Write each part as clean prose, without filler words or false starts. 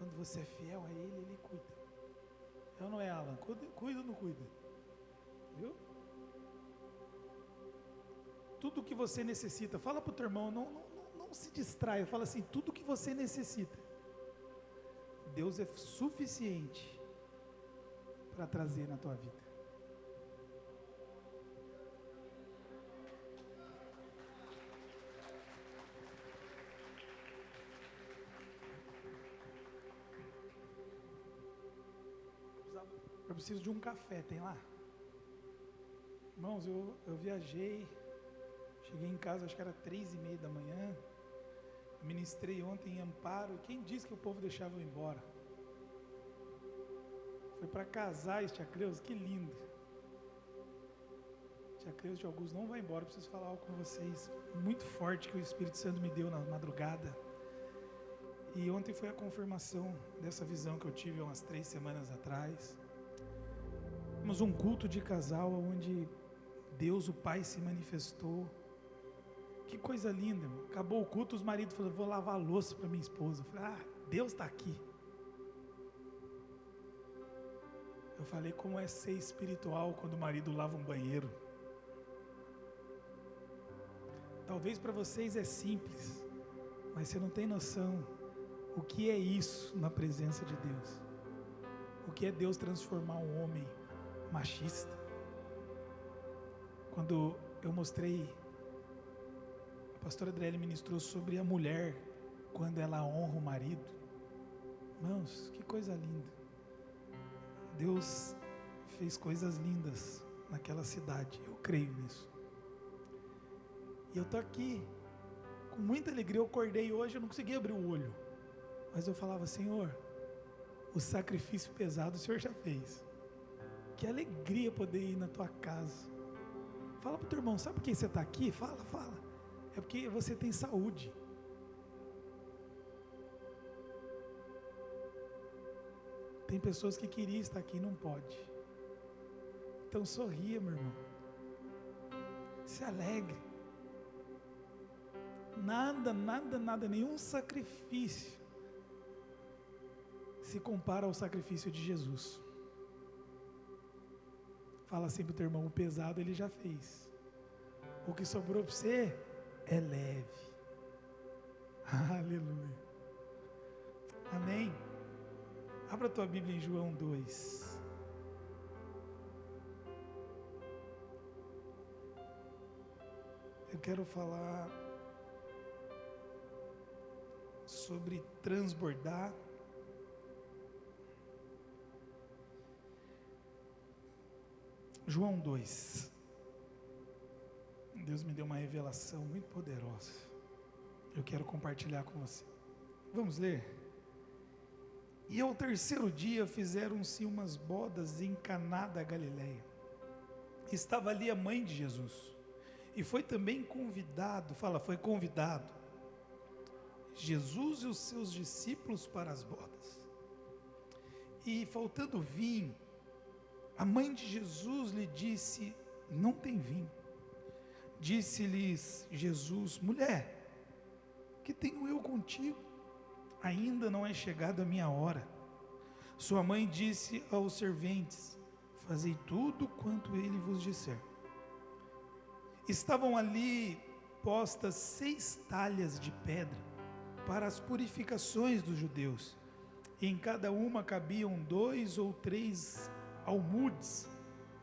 Quando você é fiel a Ele, Ele cuida. Eu não é, Alan? Cuida ou não cuida? Viu? Tudo que você necessita, fala para o teu irmão, não se distraia, fala assim, tudo que você necessita, Deus é suficiente para trazer na tua vida. Eu preciso de um café, tem lá? Irmãos, eu viajei, cheguei em casa, acho que era 3:30 da manhã, eu ministrei ontem em Amparo, e quem disse que o povo deixava eu ir embora? Foi para Casais, tia Creuza, que lindo. Tia Creuza de Augusto, não vai embora, eu preciso falar algo com vocês, muito forte que o Espírito Santo me deu na madrugada. E ontem foi a confirmação dessa visão que eu tive há umas 3 semanas atrás. Temos um culto de casal onde Deus, o Pai, se manifestou. Que coisa linda, irmão. Acabou o culto, os maridos falaram, vou lavar a louça para minha esposa. Eu falei, Deus está aqui. Eu falei, como é ser espiritual quando o marido lava um banheiro. Talvez para vocês é simples, mas você não tem noção o que é isso na presença de Deus. O que é Deus transformar um homem machista. Quando eu mostrei, a pastora Adriele ministrou sobre a mulher, quando ela honra o marido. Irmãos, que coisa linda. Deus fez coisas lindas naquela cidade, eu creio nisso. E eu estou aqui, com muita alegria, eu acordei hoje, eu não consegui abrir o olho. Mas eu falava, Senhor, o sacrifício pesado o Senhor já fez. Que alegria poder ir na tua casa. Fala para o teu irmão, sabe por que você está aqui? Fala. É porque você tem saúde. Tem pessoas que queriam estar aqui e não pode. Então sorria, meu irmão. Se alegre. Nada, nenhum sacrifício se compara ao sacrifício de Jesus. Fala assim para o teu irmão, o pesado ele já fez. O que sobrou para você é leve. Aleluia. Amém. Abra a tua Bíblia em João 2. Eu quero falar sobre transbordar. João 2. Deus me deu uma revelação muito poderosa. Eu quero compartilhar com você. Vamos ler? E ao terceiro dia fizeram-se umas bodas em Caná da Galileia. Estava ali a mãe de Jesus. E foi também convidado, foi convidado, Jesus e os seus discípulos para as bodas. E faltando vinho, a mãe de Jesus lhe disse, não tem vinho. Disse-lhes Jesus, mulher, que tenho eu contigo? Ainda não é chegada a minha hora. Sua mãe disse aos serventes, fazei tudo quanto ele vos disser. Estavam ali postas 6 talhas de pedra para as purificações dos judeus, e em cada uma cabiam 2 ou 3 almudes,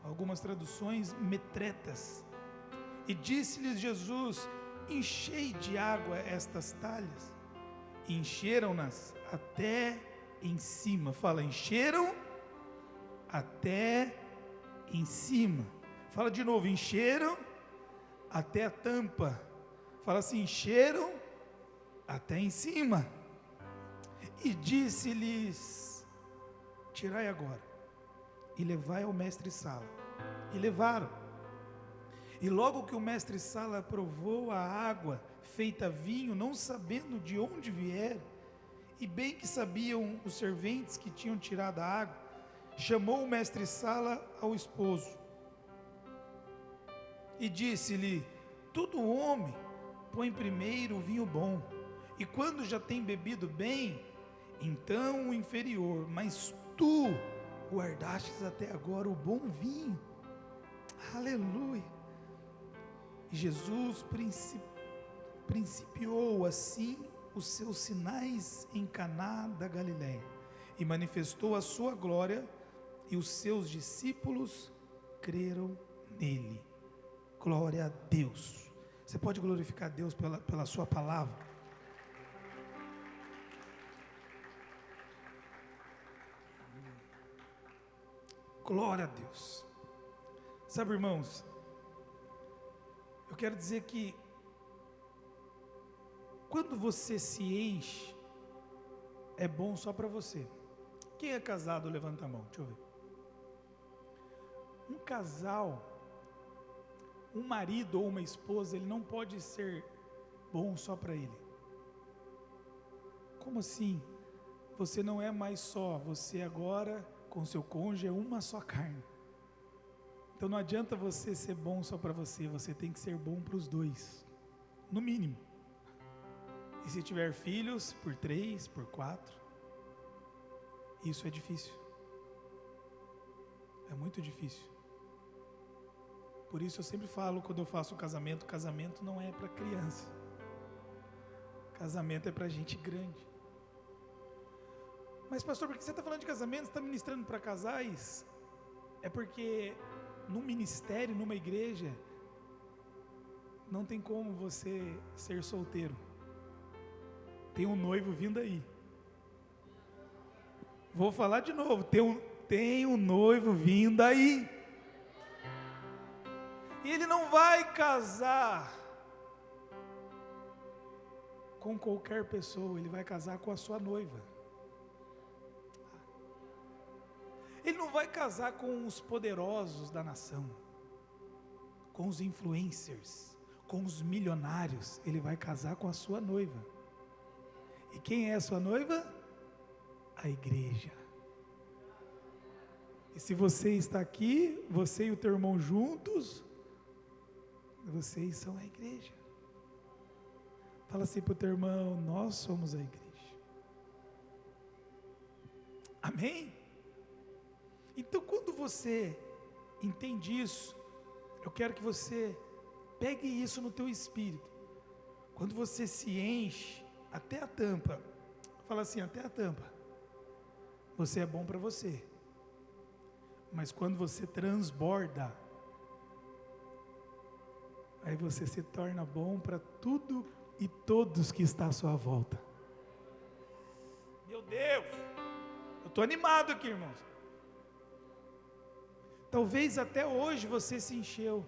algumas traduções metretas. E disse-lhes Jesus, enchei de água estas talhas. E encheram-nas até em cima. Fala, encheram até em cima. Fala de novo, encheram até a tampa. Fala assim, encheram até em cima. E disse-lhes, tirai agora e levai ao mestre-sala. E levaram. E logo que o mestre-sala provou a água feita vinho, não sabendo de onde viera, e bem que sabiam os serventes que tinham tirado a água, chamou o mestre-sala ao esposo e disse-lhe, todo homem põe primeiro o vinho bom, e quando já tem bebido bem, então o inferior, mas tu guardastes até agora o bom vinho. Aleluia. E Jesus principiou assim os seus sinais em Caná da Galiléia e manifestou a sua glória, e os seus discípulos creram nele. Glória a Deus. Você pode glorificar a Deus pela sua palavra? Glória a Deus. Sabe, irmãos, eu quero dizer que quando você se enche, é bom só para você. Quem é casado, levanta a mão, deixa eu ver. Um casal, um marido ou uma esposa, ele não pode ser bom só para ele. Como assim? Você não é mais só, você agora com seu cônjuge é uma só carne. Então não adianta você ser bom só para você, você tem que ser bom para os dois, no mínimo. E se tiver filhos, por 3, por 4, isso é difícil. É muito difícil. Por isso eu sempre falo, quando eu faço casamento não é para criança. Casamento é para gente grande. Mas pastor, por que você está falando de casamento? Você está ministrando para casais? É porque no ministério, numa igreja, não tem como você ser solteiro. Tem um noivo vindo aí. Vou falar de novo, tem um noivo vindo aí. E ele não vai casar com qualquer pessoa, ele vai casar com a sua noiva. Ele não vai casar com os poderosos da nação, com os influencers, com os milionários. Ele vai casar com a sua noiva. E quem é a sua noiva? A igreja. E se você está aqui, você e o teu irmão juntos, vocês são a igreja. Fala assim para o teu irmão: nós somos a igreja. Amém? Então, quando você entende isso, eu quero que você pegue isso no teu espírito. Quando você se enche até a tampa, fala assim, até a tampa, você é bom para você. Mas quando você transborda, aí você se torna bom para tudo e todos que estão à sua volta. Meu Deus, eu estou animado aqui, irmãos. Talvez até hoje você se encheu.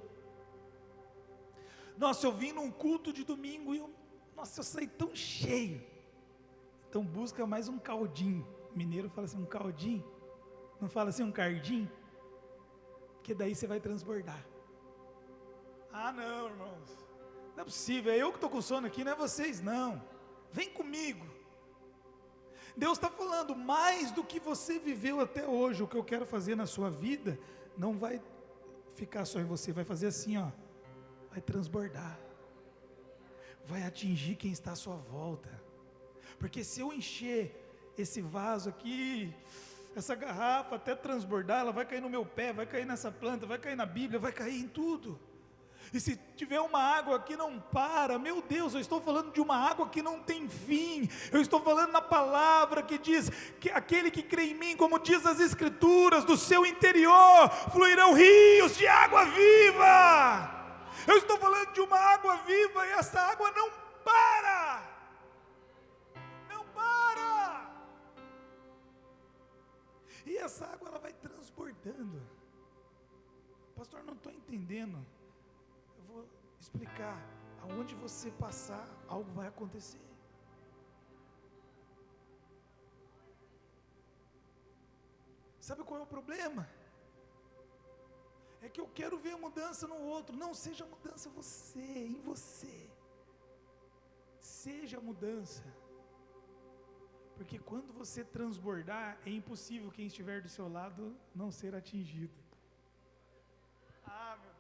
Nossa, eu vim num culto de domingo e eu saí tão cheio. Então busca mais um caldinho. Mineiro fala assim, um caldinho. Não fala assim, um cardinho? Porque daí você vai transbordar. Ah não, irmãos, não é possível, é eu que estou com sono aqui, não é vocês não. Vem comigo. Deus está falando, mais do que você viveu até hoje, o que eu quero fazer na sua vida, não vai ficar só em você, vai fazer assim, ó, vai transbordar, vai atingir quem está à sua volta. Porque se eu encher esse vaso aqui, essa garrafa até transbordar, ela vai cair no meu pé, vai cair nessa planta, vai cair na Bíblia, vai cair em tudo. E se tiver uma água que não para, meu Deus, eu estou falando de uma água que não tem fim. Eu estou falando na palavra que diz que aquele que crê em mim, como diz as escrituras, do seu interior fluirão rios de água viva. Eu estou falando de uma água viva e essa água não para. Não para. E essa água ela vai transbordando. Pastor, não estou entendendo. Vou explicar, aonde você passar, algo vai acontecer. Sabe qual é o problema? É que eu quero ver a mudança no outro. Não, seja a mudança em você. Seja a mudança. Porque quando você transbordar, é impossível quem estiver do seu lado não ser atingido. Ah, meu Deus.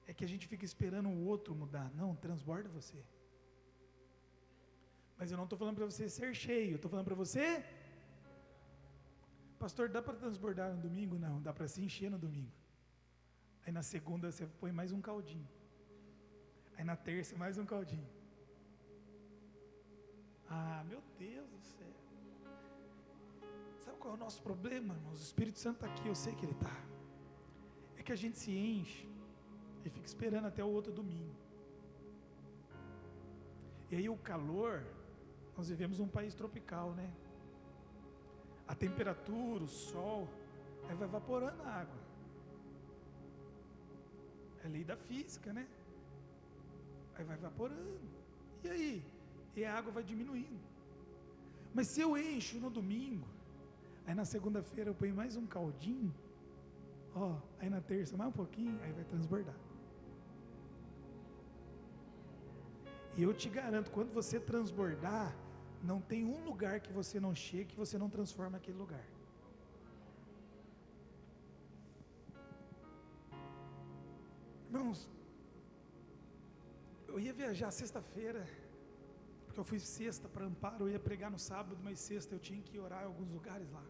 É que a gente fica esperando o outro mudar. Não, transborda você. Mas eu não estou falando para você ser cheio, eu estou falando para você, pastor, dá para transbordar no domingo? Não, dá para se encher no domingo. Aí na segunda você põe mais um caldinho. Aí na terça mais um caldinho. Ah, meu Deus do céu. Sabe qual é o nosso problema, irmãos? O Espírito Santo está aqui, eu sei que ele está. É que a gente se enche e fica esperando até o outro domingo. E aí o calor, nós vivemos num país tropical, né? A temperatura, o sol, aí vai evaporando a água. É lei da física, né? Aí vai evaporando. E aí? E a água vai diminuindo. Mas se eu encho no domingo, aí na segunda-feira eu ponho mais um caldinho, ó, aí na terça mais um pouquinho, aí vai transbordar. E eu te garanto, quando você transbordar, não tem um lugar que você não chegue, que você não transforma aquele lugar. Irmãos, eu ia viajar sexta-feira, porque eu fui sexta para Amparo, eu ia pregar no sábado, mas sexta eu tinha que orar em alguns lugares lá.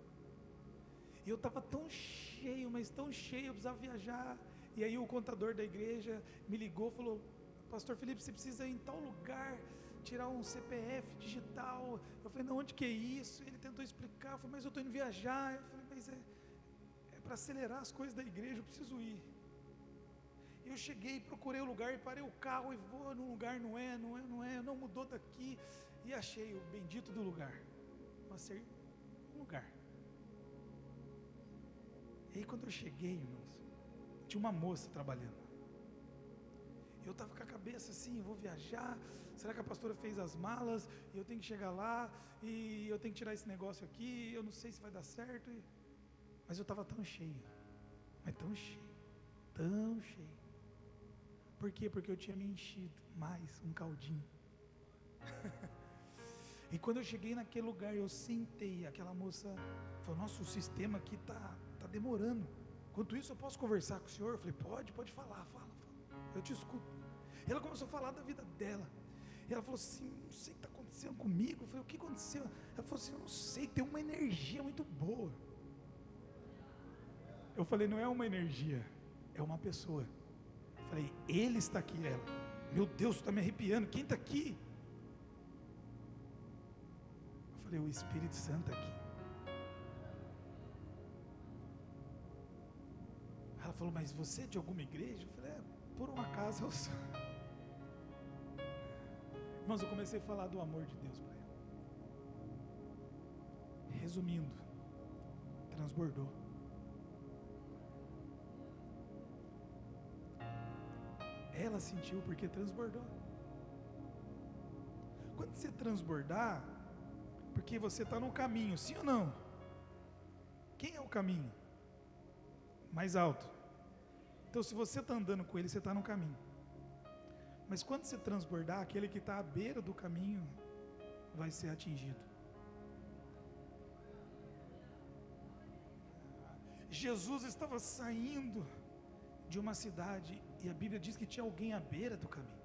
E eu estava tão cheio, mas tão cheio, eu precisava viajar. E aí o contador da igreja me ligou, falou: pastor Felipe, você precisa ir em tal lugar, tirar um CPF digital. Eu falei: não, onde que é isso? Ele tentou explicar, eu falei: mas eu estou indo viajar. Eu falei: mas é para acelerar as coisas da igreja, eu preciso ir. Eu cheguei, procurei o lugar e parei o carro e vou num lugar, não mudou daqui. E achei o bendito do lugar. Passei um lugar. E aí quando eu cheguei, irmãos, tinha uma moça trabalhando. Eu estava com a cabeça assim: eu vou viajar, será que a pastora fez as malas? E eu tenho que chegar lá, e eu tenho que tirar esse negócio aqui, eu não sei se vai dar certo. Mas eu estava tão cheio, mas tão cheio. Por quê? Porque eu tinha me enchido mais um caldinho. E quando eu cheguei naquele lugar, eu sentei, aquela moça falou: nossa, o sistema aqui está demorando. Enquanto isso, eu posso conversar com o senhor? Eu falei: pode falar, fala, eu te escuto. Ela começou a falar da vida dela. E ela falou assim: não sei o que está acontecendo comigo. Eu falei: o que aconteceu? Ela falou assim: eu não sei, tem uma energia muito boa. Eu falei: não é uma energia, é uma pessoa. Eu falei: ele está aqui. Ela: meu Deus, está me arrepiando, quem está aqui? Eu falei: o Espírito Santo está aqui. Ela falou: mas você é de alguma igreja? Eu falei: por um acaso eu sou. Irmãos, eu comecei a falar do amor de Deus para ela. Resumindo, transbordou. Ela sentiu porque transbordou. Quando você transbordar, porque você está no caminho, sim ou não? Quem é o caminho? Mais alto. Então, se você está andando com ele, você está no caminho. Mas quando você transbordar, aquele que está à beira do caminho vai ser atingido. Jesus estava saindo de uma cidade e a Bíblia diz que tinha alguém à beira do caminho.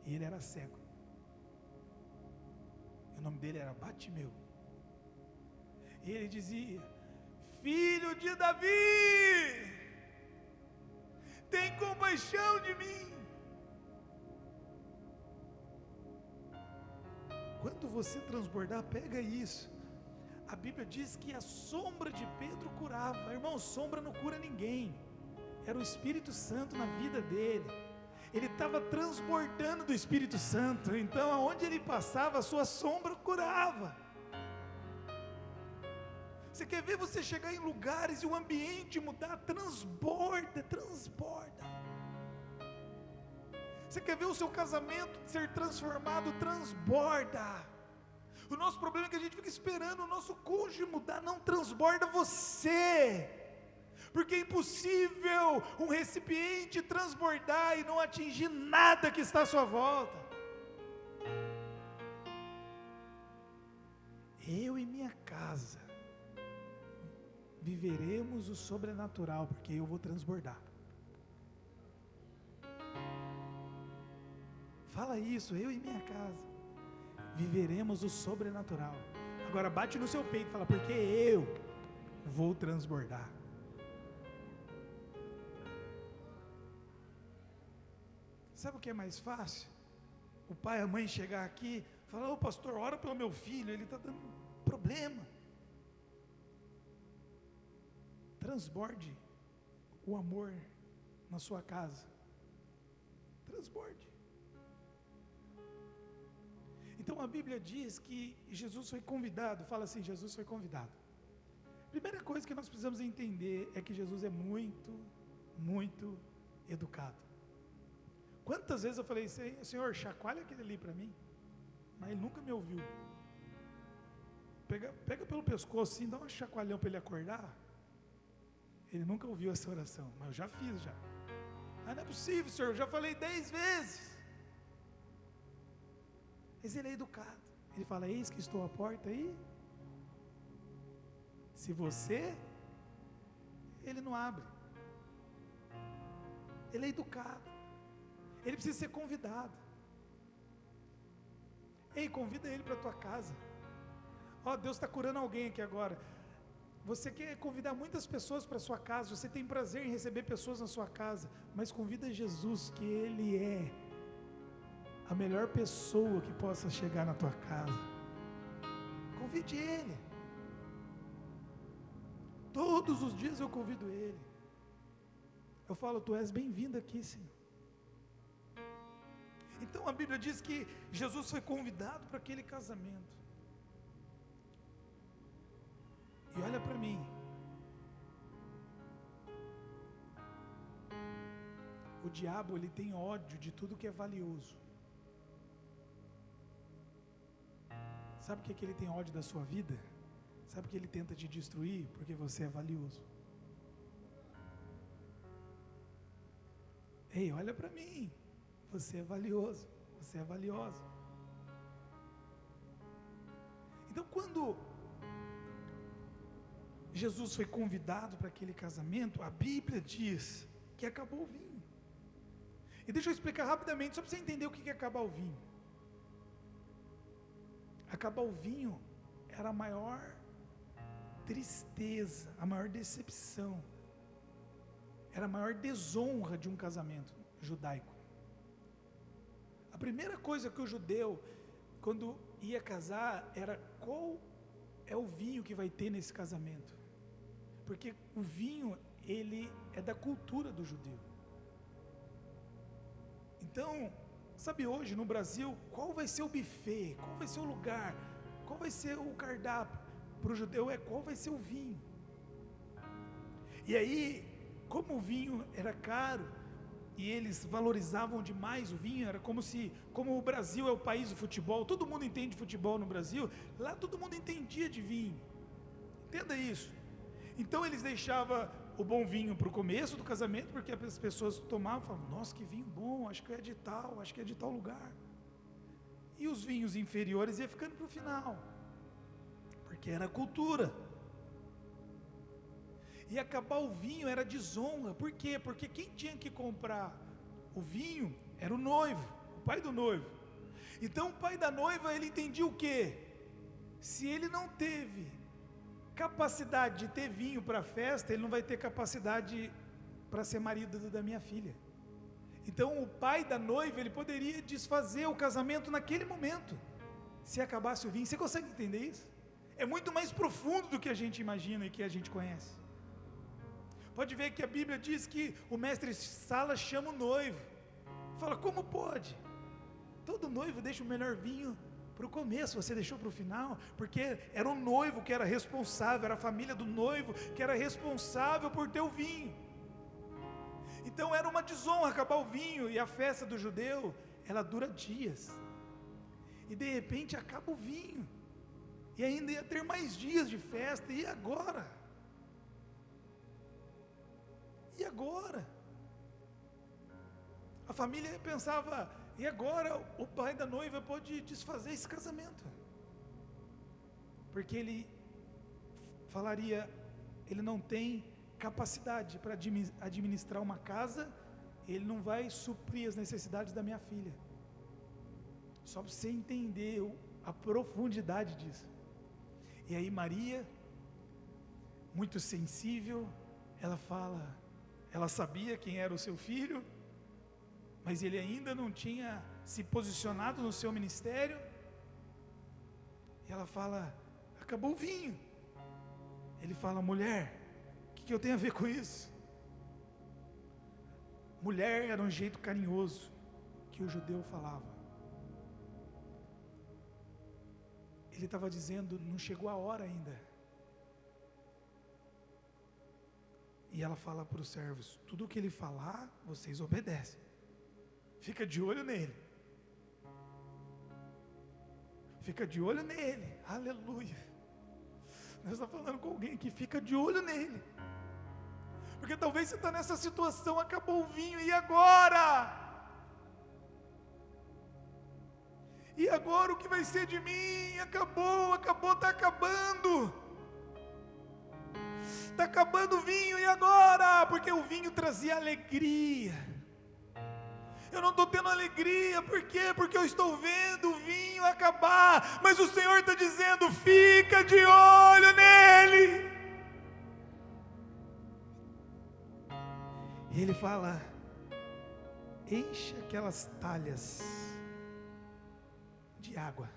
E ele era cego. E o nome dele era Batimeu. E ele dizia: filho de Davi, tem compaixão de mim. Quando você transbordar, pega isso. A Bíblia diz que a sombra de Pedro curava. Irmão, sombra não cura ninguém. Era o Espírito Santo na vida dele. Ele estava transbordando do Espírito Santo. Então, aonde ele passava, a sua sombra curava. Você quer ver você chegar em lugares e o ambiente mudar? Transborda. Você quer ver o seu casamento ser transformado? Transborda. O nosso problema é que a gente fica esperando o nosso cônjuge mudar. Não, transborda você. Porque é impossível um recipiente transbordar e não atingir nada que está à sua volta. Eu e minha casa viveremos o sobrenatural, porque eu vou transbordar. Fala isso: eu e minha casa viveremos o sobrenatural. Agora bate no seu peito e fala, porque eu vou transbordar. Sabe o que é mais fácil? O pai e a mãe chegar aqui e falar, ô pastor, ora pelo meu filho, ele está dando problema. Transborde o amor na sua casa. Transborde. Então a Bíblia diz que Jesus foi convidado, fala assim, Jesus foi convidado. Primeira coisa que nós precisamos entender é que Jesus é muito, muito educado. Quantas vezes eu falei, Senhor, chacoalha aquele ali para mim, mas ele nunca me ouviu. Pega pelo pescoço assim, dá um chacoalhão para ele acordar. Ele nunca ouviu essa oração, mas eu já fiz já. Ah, não é possível, Senhor, eu já falei 10 vezes. Mas ele é educado. Ele fala, eis que estou à porta aí. Se você, ele não abre. Ele é educado. Ele precisa ser convidado. Ei, convida ele para a tua casa. Ó, Deus está curando alguém aqui agora. Você quer convidar muitas pessoas para a sua casa, você tem prazer em receber pessoas na sua casa, mas convida Jesus, que Ele é a melhor pessoa que possa chegar na tua casa. Convide Ele. Todos os dias eu convido Ele. Eu falo, tu és bem-vindo aqui, Senhor. Então a Bíblia diz que Jesus foi convidado para aquele casamento. E olha para mim. O diabo, ele tem ódio de tudo que é valioso. Sabe por que ele tem ódio da sua vida? Sabe por que ele tenta te destruir? Porque você é valioso. Ei, olha para mim. Você é valioso. Você é valiosa. Então, quando Jesus foi convidado para aquele casamento, a Bíblia diz que acabou o vinho. E deixa eu explicar rapidamente, só para você entender o que é acabar o vinho. Acabar o vinho era a maior tristeza, a maior decepção, era a maior desonra de um casamento judaico. A primeira coisa que o judeu, quando ia casar, era qual é o vinho que vai ter nesse casamento. Porque o vinho, ele é da cultura do judeu. Então, sabe hoje no Brasil, qual vai ser o buffet, qual vai ser o lugar, qual vai ser o cardápio? Para o judeu é qual vai ser o vinho. E aí, como o vinho era caro, e eles valorizavam demais o vinho, era como o Brasil é o país do futebol, todo mundo entende futebol no Brasil, lá todo mundo entendia de vinho. Entenda isso. Então eles deixavam o bom vinho para o começo do casamento, porque as pessoas tomavam e falavam, nossa, que vinho bom, acho que é de tal lugar. E os vinhos inferiores iam ficando para o final, porque era cultura. E acabar o vinho era desonra. Por quê? Porque quem tinha que comprar o vinho era o noivo, o pai do noivo. Então o pai da noiva, ele entendia o quê? Se ele não teve capacidade de ter vinho para a festa, ele não vai ter capacidade para ser marido da minha filha. Então o pai da noiva, ele poderia desfazer o casamento naquele momento, se acabasse o vinho. Você consegue entender isso? É muito mais profundo do que a gente imagina e que a gente conhece. Pode ver que a Bíblia diz que o mestre Sala chama o noivo. Fala, como pode? Todo noivo deixa o melhor vinho para o começo, você deixou para o final, porque era o noivo que era responsável, era a família do noivo que era responsável por ter o vinho. Então era uma desonra acabar o vinho, e a festa do judeu, ela dura dias. E de repente acaba o vinho, e ainda ia ter mais dias de festa, e agora? E agora? A família pensava, e agora o pai da noiva pode desfazer esse casamento? Porque ele falaria, ele não tem capacidade para administrar uma casa, ele não vai suprir as necessidades da minha filha. Só para você entender a profundidade disso. E aí Maria, muito sensível, ela sabia quem era o seu filho, mas ele ainda não tinha se posicionado no seu ministério. E ela fala: acabou o vinho. Ele fala: mulher, o que eu tenho a ver com isso? Mulher era um jeito carinhoso que o judeu falava. Ele estava dizendo: não chegou a hora ainda. E ela fala para os servos: tudo o que ele falar, vocês obedecem. Fica de olho nele. Fica de olho nele. Aleluia. Nós estamos falando com alguém que fica de olho nele. Porque talvez você está nessa situação, acabou o vinho, e agora? E agora o que vai ser de mim? Acabou, está acabando. Está acabando o vinho, e agora? Porque o vinho trazia alegria. Eu não estou tendo alegria, por quê? Porque eu estou vendo o vinho acabar, mas o Senhor está dizendo: fica de olho nele. E ele fala: enche aquelas talhas de água.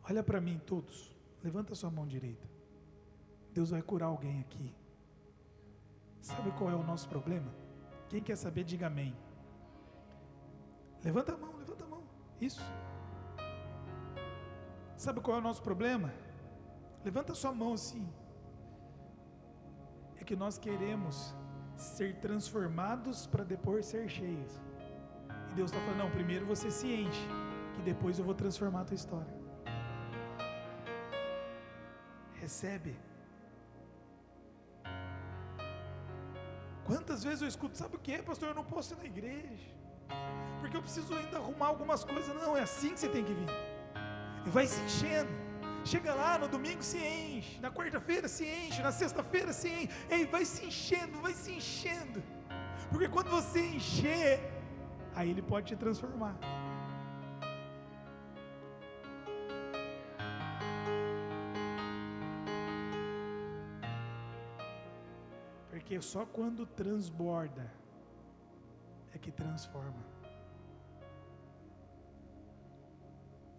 Olha para mim todos, levanta sua mão direita. Deus vai curar alguém aqui. Sabe qual é o nosso problema? Quem quer saber, diga amém. Levanta a mão, isso. Sabe qual é o nosso problema? Levanta a sua mão assim. É que nós queremos ser transformados para depois ser cheios. E Deus está falando: não, primeiro você se enche, que depois eu vou transformar a tua história. Recebe. Quantas vezes eu escuto: sabe o que, pastor? Eu não posso ir na igreja, porque eu preciso ainda arrumar algumas coisas. Não, é assim que você tem que vir. E vai se enchendo. Chega lá, no domingo se enche, na quarta-feira se enche, na sexta-feira se enche. Ei, vai se enchendo. Porque quando você encher, aí Ele pode te transformar. Porque só quando transborda é que transforma.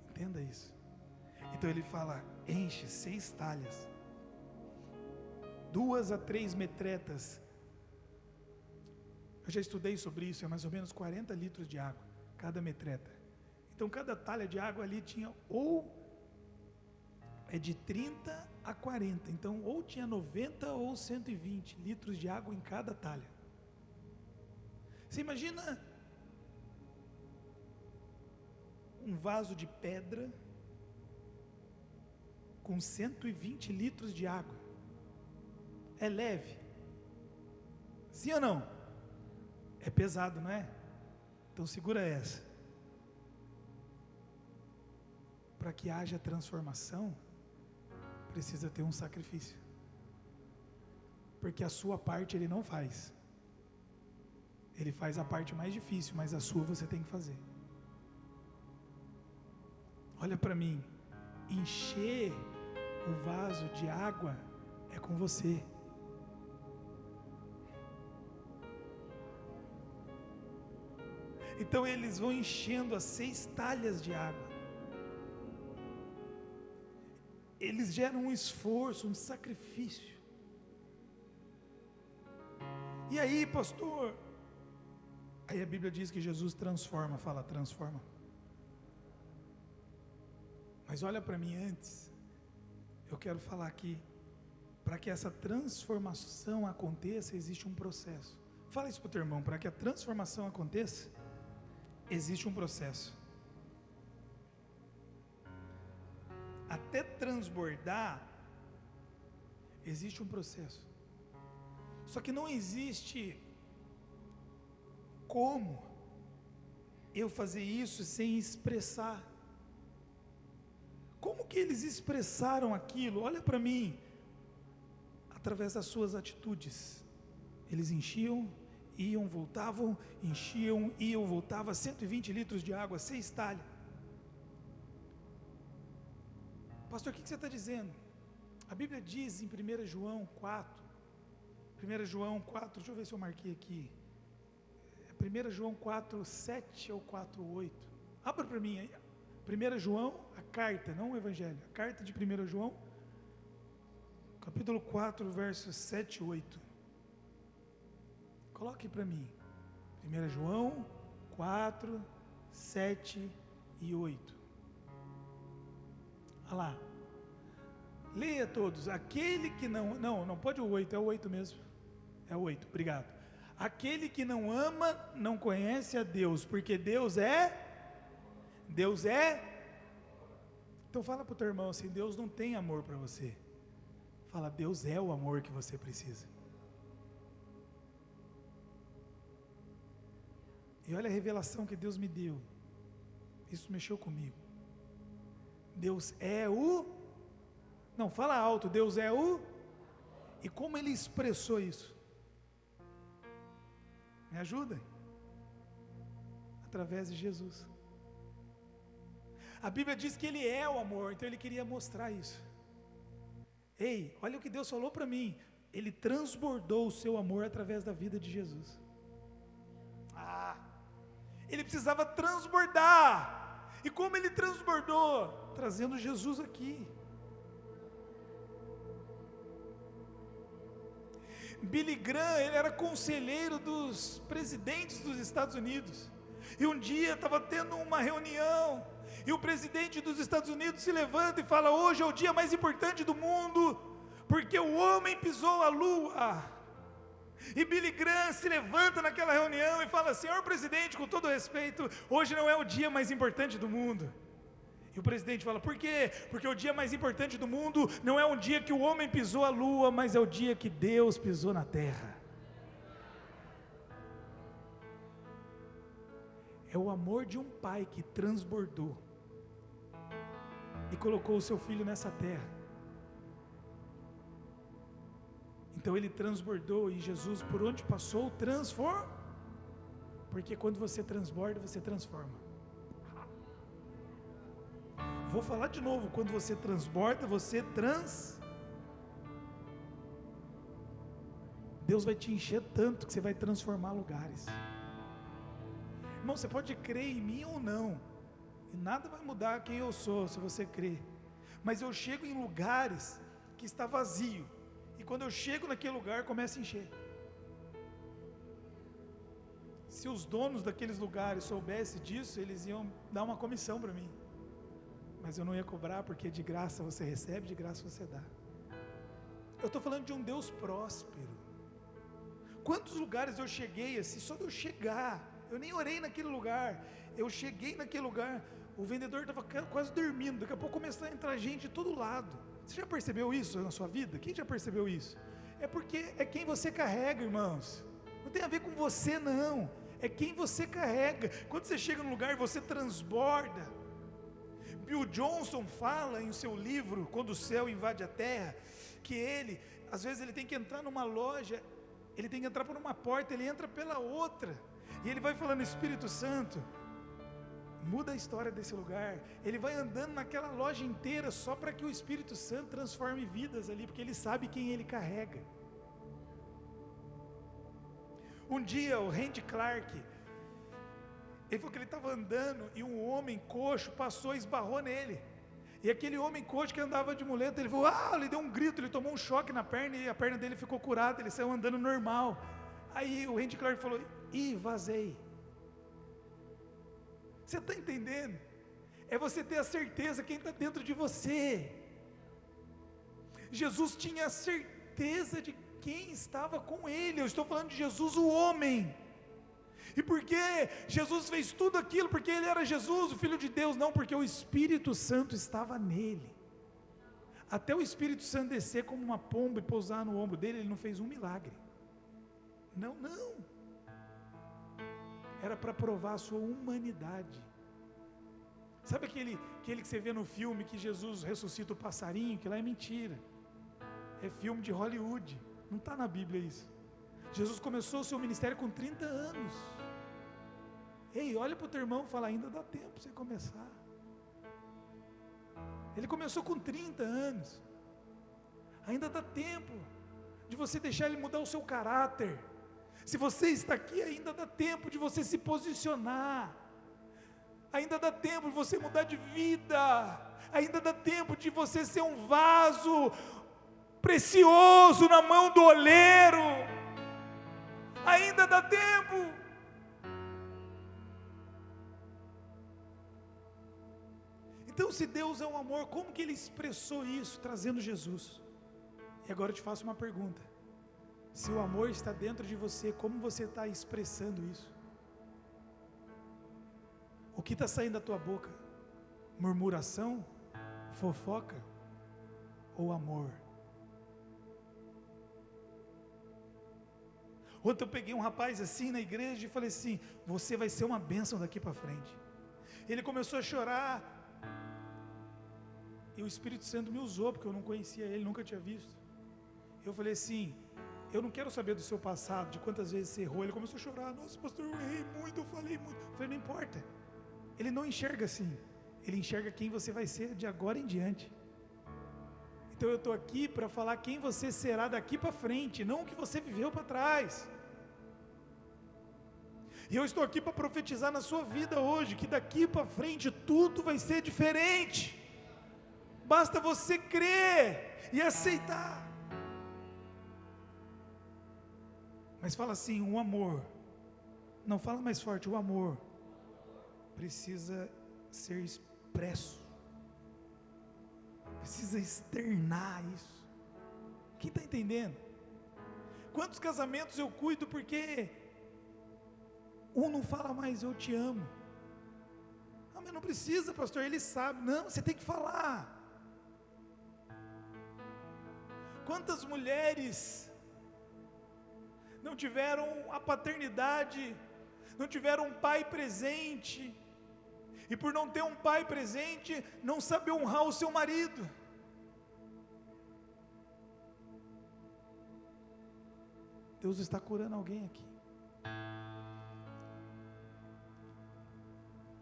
Entenda isso. Então ele fala: enche 6 talhas, 2 a 3 metretas. Eu já estudei sobre isso, é mais ou menos 40 litros de água cada metreta. Então cada talha de água ali tinha ou é de 30 a 40, então ou tinha 90 ou 120 litros de água em cada talha. Você imagina um vaso de pedra com 120 litros de água? É leve? Sim ou não? É pesado, não é? Então segura essa. Para que haja transformação, precisa ter um sacrifício. Porque a sua parte Ele não faz. Ele faz a parte mais difícil, mas a sua você tem que fazer. Olha para mim. Encher o vaso de água é com você. Então eles vão enchendo as 6 talhas de água. Eles geram um esforço, um sacrifício. E aí, pastor? Aí a Bíblia diz que Jesus transforma, fala transforma. Mas olha para mim antes. Eu quero falar aqui, para que essa transformação aconteça, existe um processo. Fala isso para o teu irmão: para que a transformação aconteça, existe um processo. Até transbordar, existe um processo. Só que não existe como eu fazer isso sem expressar. Como que eles expressaram aquilo? Olha para mim. Através das suas atitudes. Eles enchiam, iam, voltavam, enchiam, iam, voltavam. 120 litros de água, 6 talhas. Pastor, o que você está dizendo? A Bíblia diz em 1 João 4, 1 João 4, deixa eu ver se eu marquei aqui, 1 João 4, 7 ou 4, 8, abra para mim aí, 1 João, a carta, não o Evangelho, a carta de 1 João, capítulo 4, versos 7 e 8, coloque para mim, 1 João 4, 7 e 8, olha lá, leia todos, aquele que não pode o 8, é o 8 mesmo, é o 8, obrigado, aquele que não ama, não conhece a Deus, porque Deus é, então fala para o teu irmão assim, Deus não tem amor para você, fala, Deus é o amor que você precisa, e olha a revelação que Deus me deu, isso mexeu comigo, Deus é não, fala alto, Deus é e como Ele expressou isso? Me ajudem? Através de Jesus. A Bíblia diz que Ele é o amor, então Ele queria mostrar isso. Ei, olha o que Deus falou para mim, Ele transbordou o seu amor através da vida de Jesus. Ele precisava transbordar, e como Ele transbordou? Trazendo Jesus aqui. Billy Graham, ele era conselheiro dos presidentes dos Estados Unidos, e um dia estava tendo uma reunião, e o presidente dos Estados Unidos se levanta e fala, hoje é o dia mais importante do mundo, porque o homem pisou a lua, e Billy Graham se levanta naquela reunião e fala, senhor presidente, com todo respeito, hoje não é o dia mais importante do mundo. E o presidente fala, por quê? Porque o dia mais importante do mundo não é um dia que o homem pisou a lua, mas é o dia que Deus pisou na terra. É o amor de um pai que transbordou e colocou o seu filho nessa terra. Então ele transbordou, e Jesus, por onde passou, transformou. Porque quando você transborda, você transforma. Vou falar de novo, quando você transborda, Deus vai te encher tanto que você vai transformar lugares. Irmão, você pode crer em mim ou não, e nada vai mudar quem eu sou se você crer, mas eu chego em lugares que está vazio, e quando eu chego naquele lugar, começa a encher. Se os donos daqueles lugares soubessem disso, eles iam dar uma comissão para mim, mas eu não ia cobrar, porque de graça você recebe, de graça você dá. Eu estou falando de um Deus próspero. Quantos lugares eu cheguei assim, só de eu chegar, eu nem orei naquele lugar, eu cheguei naquele lugar, o vendedor estava quase dormindo, daqui a pouco começou a entrar gente de todo lado. Você já percebeu isso na sua vida? Quem já percebeu isso? É porque é quem você carrega, irmãos, não tem a ver com você não, é quem você carrega. Quando você chega num lugar, você transborda. Bill Johnson fala em seu livro, Quando o Céu Invade a Terra, que ele, às vezes ele tem que entrar numa loja, ele tem que entrar por uma porta, ele entra pela outra, e ele vai falando, Espírito Santo, muda a história desse lugar. Ele vai andando naquela loja inteira, só para que o Espírito Santo transforme vidas ali, porque ele sabe quem ele carrega. Um dia o Randy Clark, ele falou que ele estava andando e um homem coxo passou e esbarrou nele. E aquele homem coxo que andava de muleta, ele falou, ele deu um grito, ele tomou um choque na perna e a perna dele ficou curada, ele saiu andando normal. Aí o Randy Clark falou, vazei. Você está entendendo? É você ter a certeza quem está dentro de você. Jesus tinha a certeza de quem estava com ele. Eu estou falando de Jesus, o homem. E por que Jesus fez tudo aquilo? Porque ele era Jesus, o Filho de Deus? Não, porque o Espírito Santo estava nele. Até o Espírito Santo descer como uma pomba e pousar no ombro dele, ele não fez um milagre. Não. Era para provar a sua humanidade. Sabe aquele que você vê no filme que Jesus ressuscita o passarinho? Que lá é mentira. É filme de Hollywood. Não está na Bíblia isso. Jesus começou o seu ministério com 30 anos. Ei, olha para o teu irmão e fala, ainda dá tempo para você começar. Ele começou com 30 anos. Ainda dá tempo de você deixar Ele mudar o seu caráter. Se você está aqui, ainda dá tempo de você se posicionar. Ainda dá tempo de você mudar de vida. Ainda dá tempo de você ser um vaso precioso na mão do oleiro. Ainda dá tempo. Então, se Deus é um amor, como que Ele expressou isso, trazendo Jesus? E agora eu te faço uma pergunta. Se o amor está dentro de você, como você está expressando isso? O que está saindo da tua boca? Murmuração? Fofoca? Ou amor? Ontem eu peguei um rapaz assim na igreja e falei assim: você vai ser uma bênção daqui para frente. Ele começou a chorar. E o Espírito Santo me usou, porque eu não conhecia ele, nunca tinha visto. Eu falei assim: eu não quero saber do seu passado, de quantas vezes você errou. Ele começou a chorar: nossa, pastor, eu errei muito, eu falei muito. Eu falei: não importa. Ele não enxerga assim. Ele enxerga quem você vai ser de agora em diante. Então eu estou aqui para falar quem você será daqui para frente, não o que você viveu para trás. E eu estou aqui para profetizar na sua vida hoje, que daqui para frente tudo vai ser diferente. Basta você crer e aceitar. Mas fala assim: o amor, não fala mais forte, o amor precisa ser expresso, precisa externar isso. Quem está entendendo? Quantos casamentos eu cuido porque um não fala mais eu te amo? Ah, mas não precisa, pastor, ele sabe. Não, você tem que falar. Quantas mulheres não tiveram a paternidade, não tiveram um pai presente, e por não ter um pai presente, não saber honrar o seu marido? Deus está curando alguém aqui.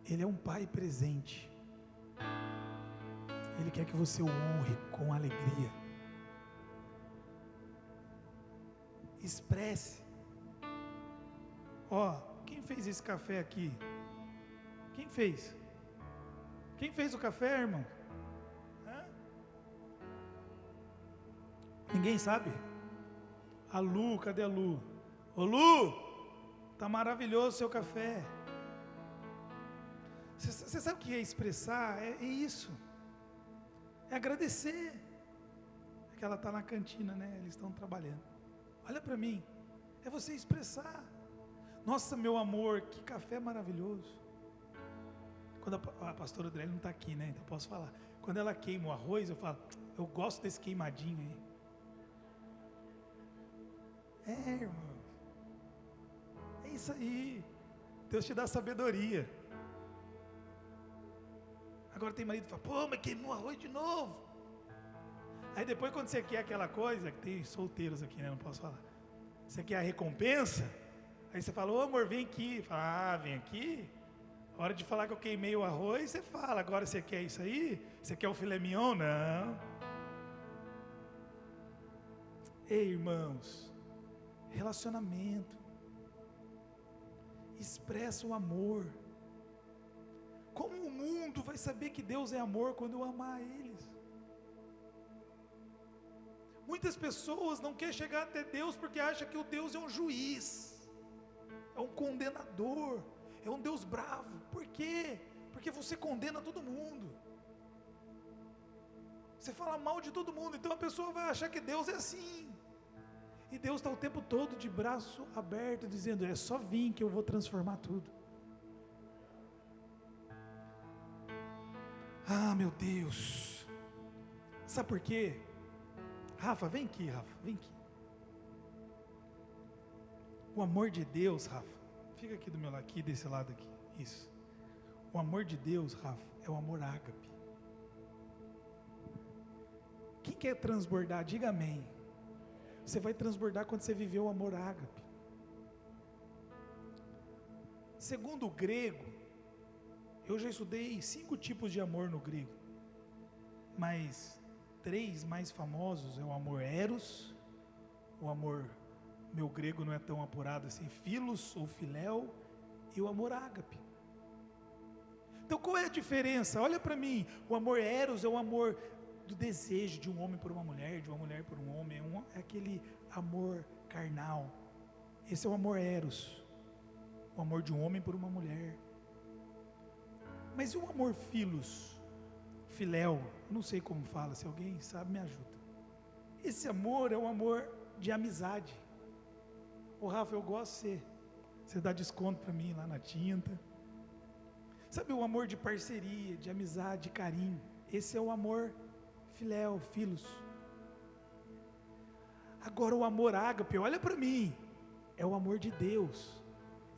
Ele é um pai presente. Ele quer que você o honre com alegria. Expresse. Ó, quem fez esse café aqui? Quem fez? Quem fez o café, irmão? Hã? Ninguém sabe? A Lu, cadê a Lu? Ô Lu, tá maravilhoso o seu café. Você sabe o que é expressar? É isso. É agradecer. É que ela está na cantina, né? Eles estão trabalhando. Olha para mim. É você expressar. Nossa, meu amor, que café maravilhoso. Quando a pastora Adriele não está aqui, né? Então eu posso falar. Quando ela queima o arroz, eu falo: eu gosto desse queimadinho aí. É, irmão. É isso aí. Deus te dá sabedoria. Agora tem marido que fala: pô, mas queimou o arroz de novo. Aí depois, quando você quer aquela coisa, que tem solteiros aqui, né? Não posso falar. Você quer a recompensa? Aí você fala: ô amor, vem aqui. Fala: ah, vem aqui. A hora de falar que eu queimei o arroz, você fala: agora você quer isso aí? Você quer o filé mignon? Não. Ei, irmãos, relacionamento. Expressa o amor. Como o mundo vai saber que Deus é amor quando eu amar eles? Muitas pessoas não querem chegar até Deus porque acham que o Deus é um juiz, é um condenador, é um Deus bravo. Por quê? Porque você condena todo mundo. Você fala mal de todo mundo, então a pessoa vai achar que Deus é assim. E Deus está o tempo todo de braço aberto, dizendo: é só vir que eu vou transformar tudo. Ah, meu Deus. Sabe por quê? Rafa, vem aqui, Rafa, vem aqui. O amor de Deus, Rafa, fica aqui do meu lado, aqui desse lado aqui. Isso. O amor de Deus, Rafa, é o amor ágape. Quem quer transbordar, diga amém. Você vai transbordar quando você viver o amor ágape. Segundo o grego, eu já estudei 5 tipos de amor no grego. mas 3 mais famosos é o amor eros, o amor, meu grego não é tão apurado assim, philos ou philéu, e o amor ágape. Então qual é a diferença? Olha para mim, o amor eros é o amor do desejo de um homem por uma mulher, de uma mulher por um homem, é aquele amor carnal. Esse é o amor eros, o amor de um homem por uma mulher. Mas e o amor philos, filéu, eu não sei como fala, se alguém sabe me ajuda. Esse amor é um amor de amizade. Ô Rafa, eu gosto de você dá desconto para mim lá na tinta. Sabe o amor de parceria, de amizade, de carinho. Esse é o amor filéu, philos. Agora o amor ágape, olha para mim, é o amor de Deus.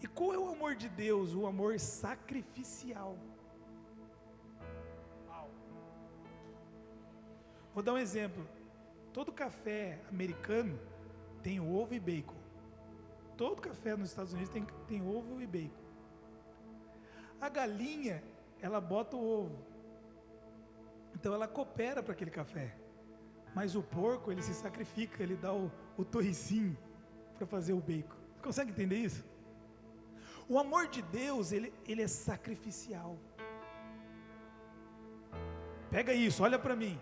E qual é o amor de Deus? O amor sacrificial. Vou dar um exemplo. Todo café americano tem ovo e bacon. Todo café nos Estados Unidos tem ovo e bacon. A galinha, ela bota o ovo. Então ela coopera para aquele café. Mas o porco, ele se sacrifica, ele dá o torricinho para fazer o bacon. Você consegue entender isso? O amor de Deus, ele é sacrificial. Pega isso, olha para mim.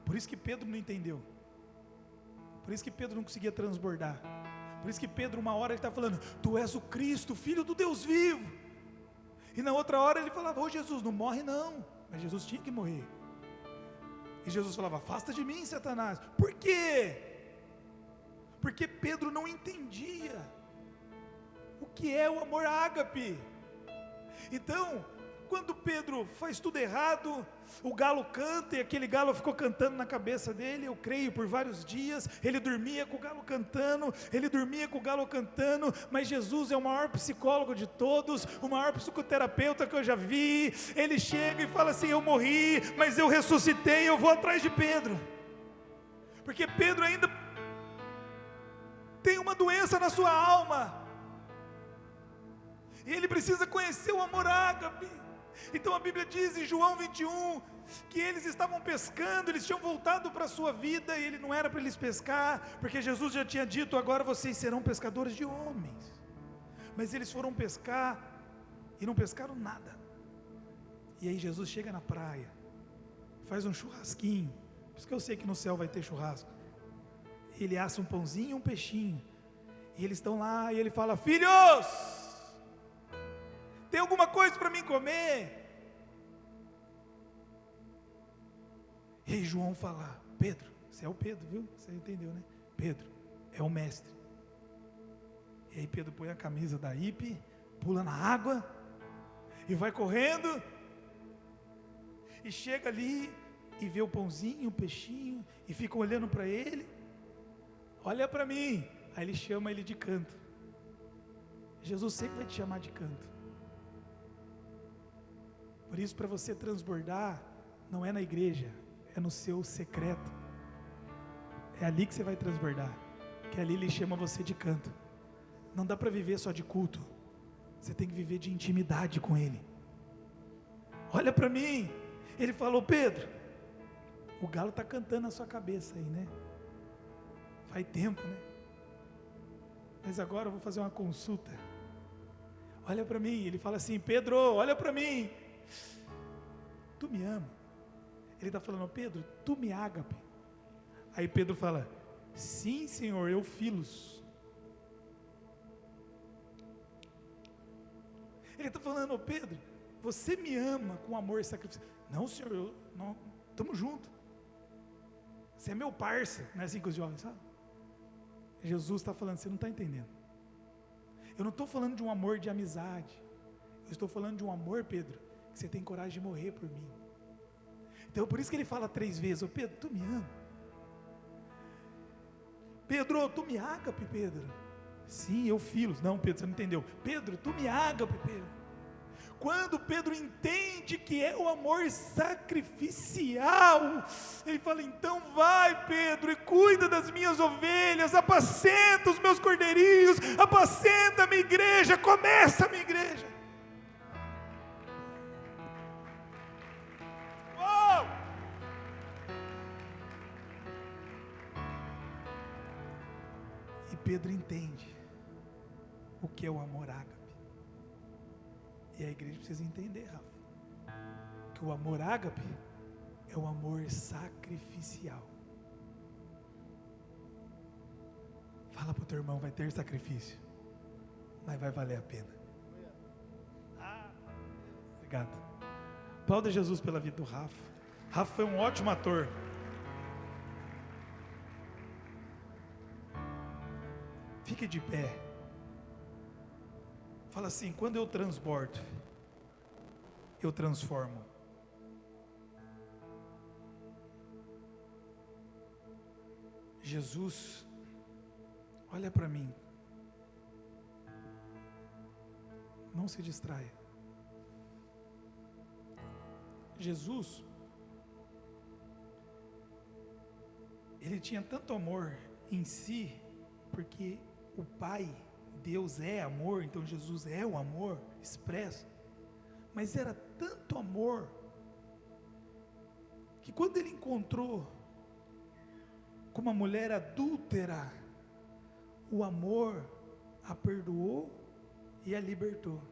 Por isso que Pedro não entendeu. Por isso que Pedro não conseguia transbordar. Por isso que Pedro, uma hora ele está falando, tu és o Cristo, Filho do Deus vivo. E na outra hora ele falava, ô Jesus, não morre não. Mas Jesus tinha que morrer. E Jesus falava, afasta de mim, Satanás. Por quê? Porque Pedro não entendia o que é o amor ágape. Então, quando Pedro faz tudo errado, o galo canta, e aquele galo ficou cantando na cabeça dele, eu creio, por vários dias. Ele dormia com o galo cantando, mas Jesus é o maior psicólogo de todos, o maior psicoterapeuta que eu já vi. Ele chega e fala assim, eu morri, mas eu ressuscitei, eu vou atrás de Pedro, porque Pedro ainda tem uma doença na sua alma, e ele precisa conhecer o amor ágape. Então a Bíblia diz em João 21, que eles estavam pescando, eles tinham voltado para a sua vida, e ele não era para eles pescar, porque Jesus já tinha dito, agora vocês serão pescadores de homens. Mas eles foram pescar, e não pescaram nada. E aí Jesus chega na praia, faz um churrasquinho, por isso que eu sei que no céu vai ter churrasco. Ele assa um pãozinho e um peixinho, e eles estão lá, e ele fala, filhos, tem alguma coisa para mim comer? E aí João fala, Pedro, você é o Pedro, viu? Você entendeu, né? Pedro é o mestre. E aí Pedro põe a camisa da hippie, pula na água, e vai correndo, e chega ali, e vê o pãozinho, o peixinho, e fica olhando para ele, olha para mim, aí ele chama ele de canto. Jesus sempre vai te chamar de canto. Por isso, para você transbordar, não é na igreja, é no seu secreto. É ali que você vai transbordar, que ali ele chama você de canto. Não dá para viver só de culto, você tem que viver de intimidade com ele. Olha para mim, ele falou, Pedro, o galo está cantando na sua cabeça aí, né? Faz tempo, né? Mas agora eu vou fazer uma consulta. Olha para mim, ele fala assim, Pedro, olha para mim, tu me ama? Ele está falando, Pedro, tu me ágape? Aí Pedro fala, sim Senhor, eu filos. Ele está falando, Pedro, você me ama com amor sacrificial? Não Senhor, não, estamos juntos, você é meu parça, não é assim que os jovens falam? Jesus está falando, você não está entendendo, eu não estou falando de um amor de amizade, eu estou falando de um amor, Pedro, que você tem coragem de morrer por mim. Então por isso que ele fala 3 vezes, Pedro, tu me ama? Pedro, tu me ágape, Pedro? Sim, eu filos. Não, Pedro, você não entendeu. Pedro, tu me ágape, Pedro? Quando Pedro entende que é o amor sacrificial, ele fala, então vai Pedro e cuida das minhas ovelhas, apacenta os meus cordeirinhos, apacenta a minha igreja, começa a minha igreja. Pedro entende o que é o amor ágape. E a igreja precisa entender, Rafa, que o amor ágape é o amor sacrificial. Fala para o teu irmão, vai ter sacrifício, mas vai valer a pena. Obrigado. Aplauda Jesus pela vida do Rafa. Rafa foi um ótimo ator. Fique de pé. Fala assim: quando eu transbordo, eu transformo. Jesus, olha para mim. Não se distraia. Jesus, ele tinha tanto amor em si, porque o Pai, Deus é amor, então Jesus é o amor expresso, mas era tanto amor, que quando ele encontrou com uma mulher adúltera, o amor a perdoou e a libertou.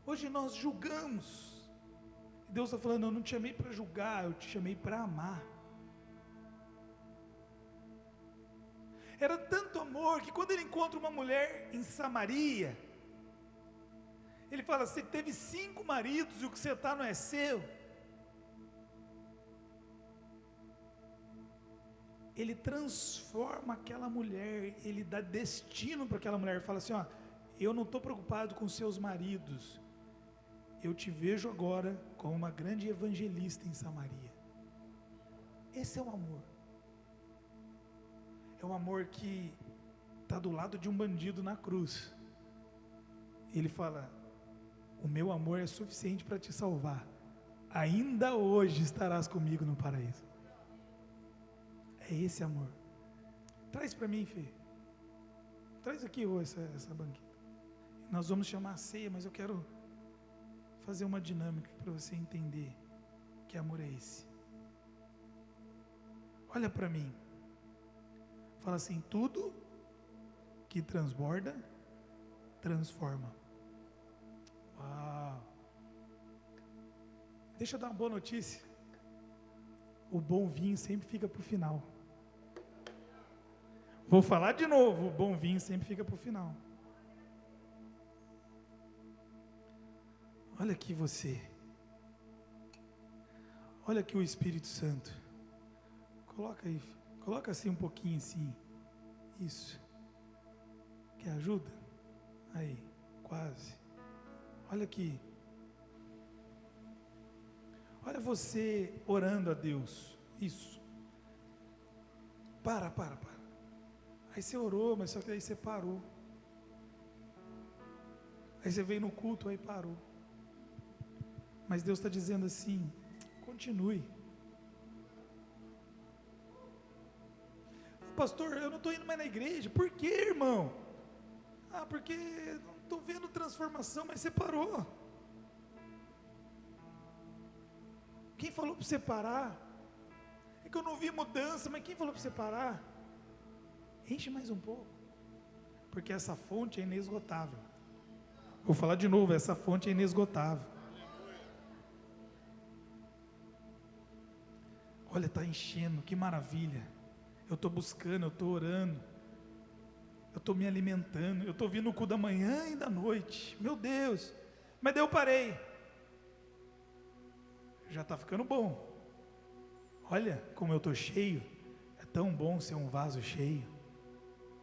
Hoje nós julgamos, Deus está falando: eu não te chamei para julgar, eu te chamei para amar. Era tanto amor que quando ele encontra uma mulher em Samaria, ele fala: você teve 5 maridos e o que você está não é seu. Ele transforma aquela mulher, ele dá destino para aquela mulher. Ele fala assim: ó, eu não estou preocupado com seus maridos, eu te vejo agora como uma grande evangelista em Samaria. Esse é o amor. É um amor que está do lado de um bandido na cruz. Ele fala: o meu amor é suficiente para te salvar, ainda hoje estarás comigo no paraíso. É esse amor. Traz para mim, Fê. Traz aqui essa banqueta. Nós vamos chamar a ceia, mas eu quero fazer uma dinâmica para você entender que amor é esse. Olha para mim. Fala assim: tudo que transborda, transforma. Uau! Deixa eu dar uma boa notícia. O bom vinho sempre fica para o final. Vou falar de novo: o bom vinho sempre fica para o final. Olha aqui você. Olha aqui o Espírito Santo. Coloca aí. Coloca assim um pouquinho assim. Isso. Quer ajuda? Aí, quase. Olha aqui. Olha você orando a Deus. Isso. Para. Aí você orou, mas só que aí você parou. Aí você veio no culto, aí parou. Mas Deus está dizendo assim: continue. Pastor, eu não estou indo mais na igreja. Por quê, irmão? Porque não estou vendo transformação, mas você parou. Quem falou para você parar? É que eu não vi mudança, mas quem falou para você parar? Enche mais um pouco, porque essa fonte é inesgotável. Vou falar de novo: essa fonte é inesgotável. Olha, está enchendo, que maravilha. Eu estou buscando, eu estou orando, eu estou me alimentando, eu estou vindo no culto da manhã e da noite. Meu Deus, mas daí eu parei. Já está ficando bom. Olha como eu estou cheio. É tão bom ser um vaso cheio.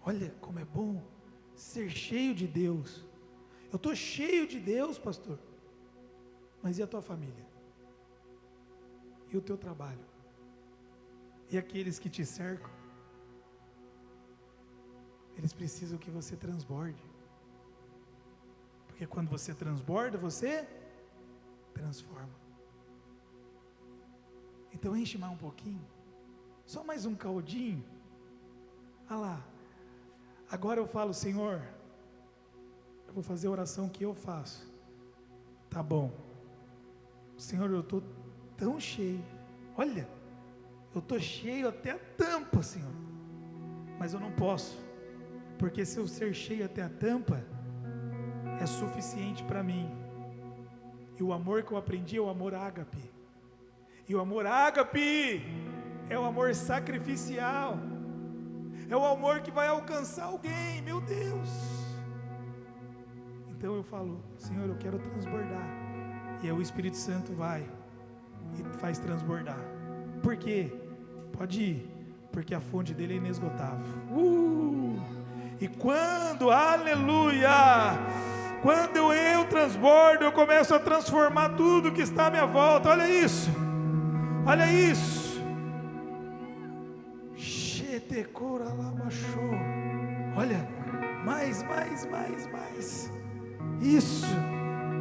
Olha como é bom ser cheio de Deus. Eu estou cheio de Deus, pastor. Mas e a tua família? E o teu trabalho? E aqueles que te cercam? Eles precisam que você transborde. Porque quando você transborda, você transforma. Então enche mais um pouquinho. Só mais um caldinho. Ah lá. Agora eu falo: Senhor, eu vou fazer a oração que eu faço. Tá bom. Senhor, eu estou tão cheio. Olha, eu estou cheio até a tampa, Senhor. mas eu não posso, porque se eu ser cheio até a tampa, é suficiente para mim. E o amor que eu aprendi é o amor ágape. E o amor ágape é o amor sacrificial. É o amor que vai alcançar alguém, meu Deus. Então eu falo, Senhor, eu quero transbordar. E aí o Espírito Santo vai e faz transbordar. Por quê? Pode ir, porque a fonte dele é inesgotável. E quando, aleluia, quando eu transbordo, eu começo a transformar tudo que está à minha volta. Olha isso, olha isso. Olha, mais. Isso,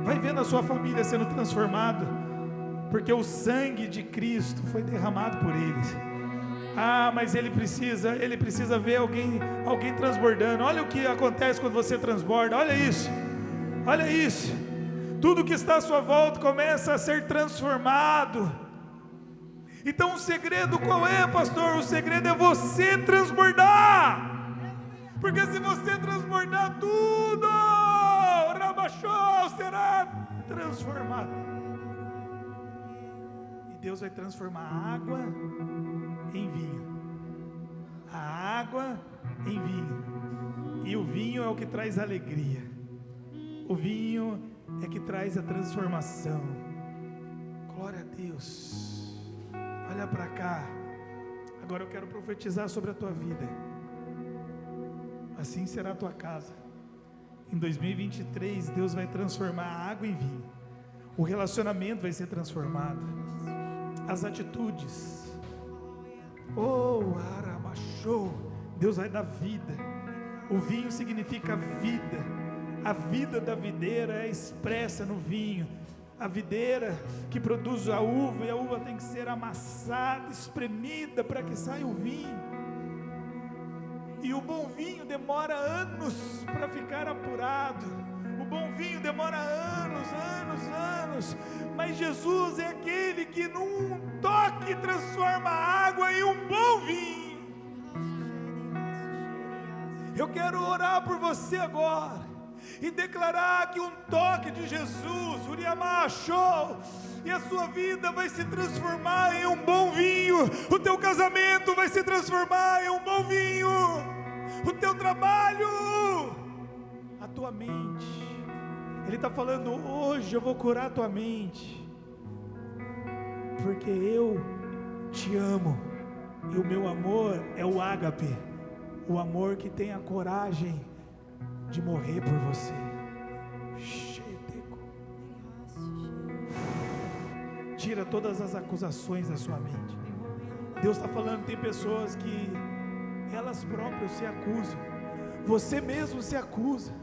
vai vendo a sua família sendo transformada, porque o sangue de Cristo foi derramado por eles. Mas ele precisa ver alguém transbordando. Olha o que acontece quando você transborda. Olha isso. Tudo que está à sua volta começa a ser transformado. Então o segredo qual é, pastor? O segredo é você transbordar. Porque se você transbordar, tudo será transformado. E Deus vai transformar a água em vinho, a água em vinho, e o vinho é o que traz alegria, o vinho é que traz a transformação. Glória a Deus. Olha para cá. Agora eu quero profetizar sobre a tua vida. Assim será a tua casa. Em 2023 Deus vai transformar a água em vinho, o relacionamento vai ser transformado, as atitudes. Deus vai dar vida. O vinho significa vida. A vida da videira é expressa no vinho. A videira que produz a uva, e a uva tem que ser amassada, espremida para que saia o vinho. E o bom vinho demora anos para ficar apurado. O bom vinho demora anos. Mas Jesus é aquele que num toque transforma a água em um bom vinho. Eu quero orar por você agora e declarar que um toque de Jesus, e a sua vida vai se transformar em um bom vinho. O teu casamento vai se transformar em um bom vinho. O teu trabalho, a tua mente. Ele está falando, hoje eu vou curar a tua mente, porque eu te amo, e o meu amor é o ágape, o amor que tem a coragem de morrer por você. Tira todas as acusações da sua mente. Deus está falando, tem pessoas que elas próprias se acusam. Você mesmo se acusa.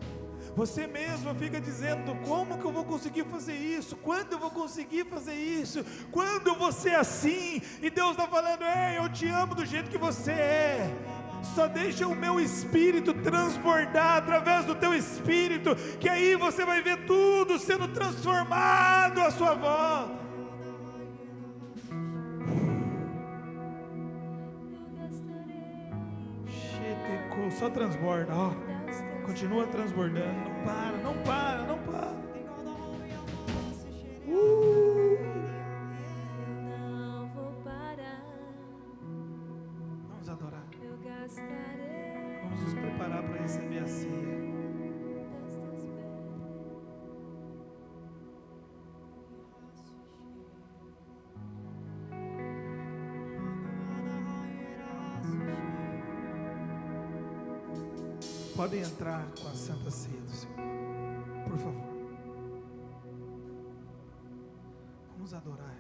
Você mesmo fica dizendo, como que eu vou conseguir fazer isso? Quando eu vou conseguir fazer isso? Quando eu vou ser assim? E Deus está falando, eu te amo do jeito que você é. Só deixa o meu espírito transbordar através do teu espírito, que aí você vai ver tudo sendo transformado à sua volta. Só transborda, continua transbordando, não para. Não vou parar. Vamos adorar. Eu gastarei. Vamos nos preparar para receber a ceia. Podem entrar com a Santa Ceia do Senhor, por favor. Vamos adorar.